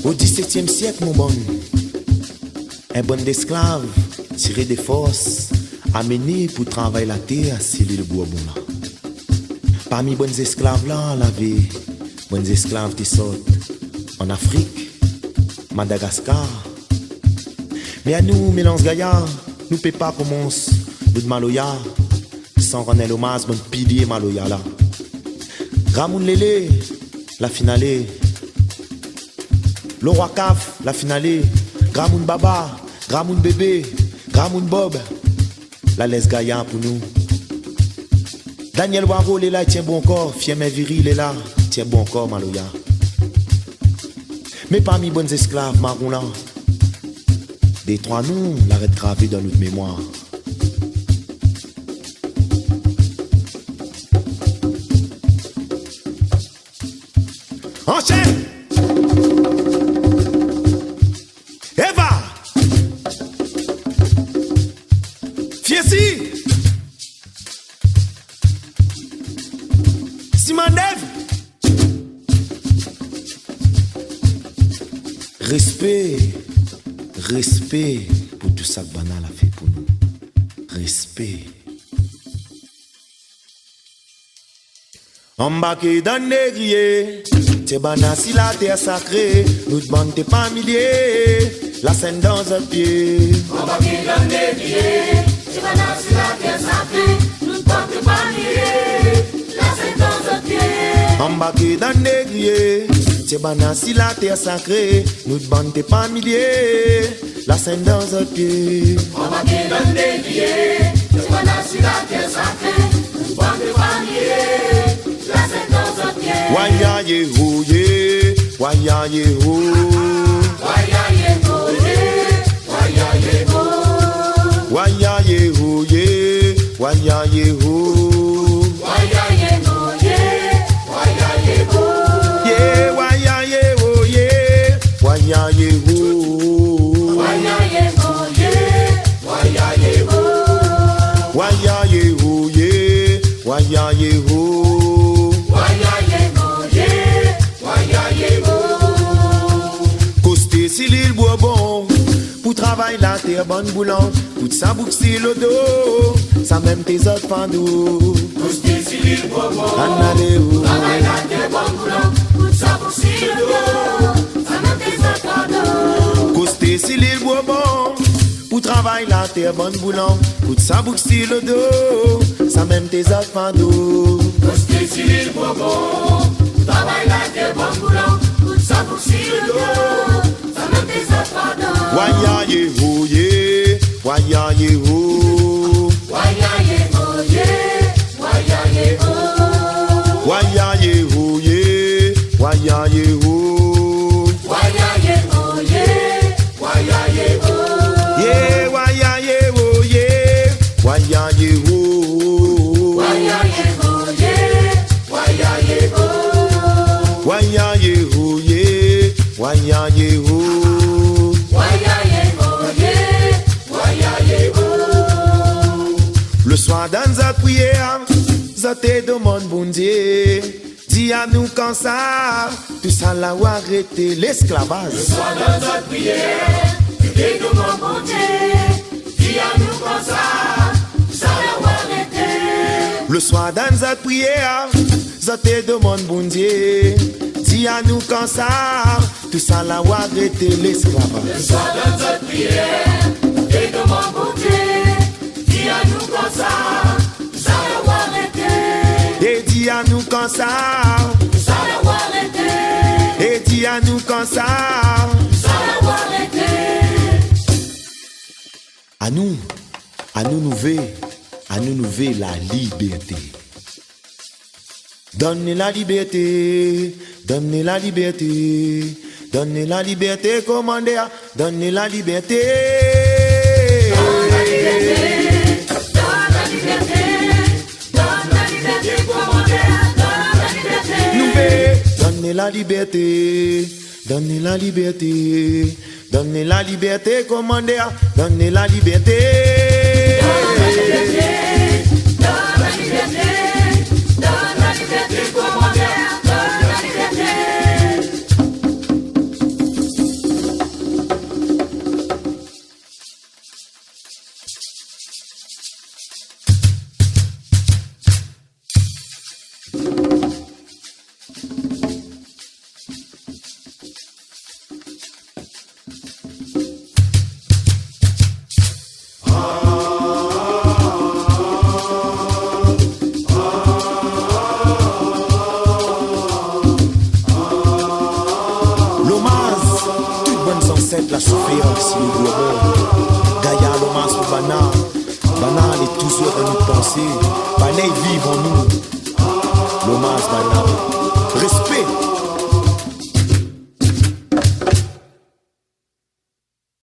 Au XVIIe siècle, mon bon, un bon d'esclaves tiré des forces, amené pour travailler la terre, c'est le Bourbon là. Parmi les bons esclaves là, la vie, bons esclaves qui sortent en Afrique, Madagascar. Mais à nous, Mélange Gaillard, nous ne pouvons pas commencer de Maloya sans rendre l'hommage bon pilier Maloya là. Ramoun Lélé, la finale. Le roi Kaf, la finale, Gramoun Baba, Gramoun Bébé, Gramoun Bob, la laisse Gaïa pour nous. Daniel Waro, il est là, il tient bon corps, Fiemme Viril, il est là, il tient bon corps, Maloya. Mais parmi bons esclaves, marron là, des trois noms, l'arrête gravé dans notre mémoire. Enchaîne! Respect pour tout ça que Banal a fait pour nous. Respect. Embarqué dans le négrier, t'es Banal si la terre sacrée, nous te bandons pas milliers, la scène dans un pied. Embarqué dans le négrier, t'es Banal si la terre sacrée, nous te bandons pas milliers, la scène dans un pied. Embarqué dans le négrier, t'es Banal si la terre sacrée, nous te bandons pas milliers, la scène dans un pied. Embarqué dans le négrier, t'es Banal si la terre sacrée, nous te bandons pas milliers, la scène dans un pied. Waya ye ho ye, waya ye ho, waya ye ho ye, waya ye ho, waya ye ho ye, waya ye ho, waya ye ho ye, waya ye ho, ye waya ye ho ye, waya ye ho, waya ye ho ye, waya ye ho, waya ye ho ye, waya ye ho. Si l'île Bourbon, pour travailler la terre bonne boulant, tout ça bouxi le dos, ça même tes autres fandous. Si l'île Bourbon, en aller où? travaille la terre bonne boulant, tout ça bouxi le dos, ça même tes autres fandous. Costé si l'île Bourbon, pour travailler la terre bonne boulant, tout ça bouxi le dos, ça même tes autres fandous. Si l'île Bourbon, pour travailler la terre bonne boulant, tout ça bouxi le dos. Waya ye ho ye, waya ye ho, waya ye ho ye, waya ye ho, waya ye ho ye, waya ye ho, waya ye ho ye, waya ye ho, ye waya ye ho ye, waya ye ho, waya ye ho ye, waya ye ho, waya ye ho ye, waya ye ho. Le soir dans sa prière, ça te demande bon Dieu, dis à nous quand ça, tout ça l'a ou arrêté l'esclavage. Le soir dans sa prière, tu te demandes bon Dieu, dis à nous quand ça, tout ça l'a ou arrêté. Le soir dans sa prière, ça te demande bon Dieu, dis à nous quand ça, tout ça l'a ou arrêté l'esclavage. Le soir dans sa prière, tu te demandes bon Dieu. Dis à nous quand ça, ça l'a arrêté. Et dis à nous quand ça, ça l'a arrêté. Et dis à nous quand ça, ça l'a arrêté. à nous à nous nouveler la liberté. Donnez la liberté, donnez la liberté, donnez la liberté, commandez, donnez la liberté. Donne la liberté, donne la liberté, donne la liberté, commandez, donne la liberté. Donnez la liberté, donnez la liberté, donnez la liberté, commandez, donnez la liberté. Donne la liberté, donne la liberté, donne la liberté, commandez, donne la liberté. La souffrance, si nous voulons. Gaïa, l'hommage pour Bana. Bana est toujours dans nos pensées. Bana est vivre en nous. L'hommage, Bana. Respect.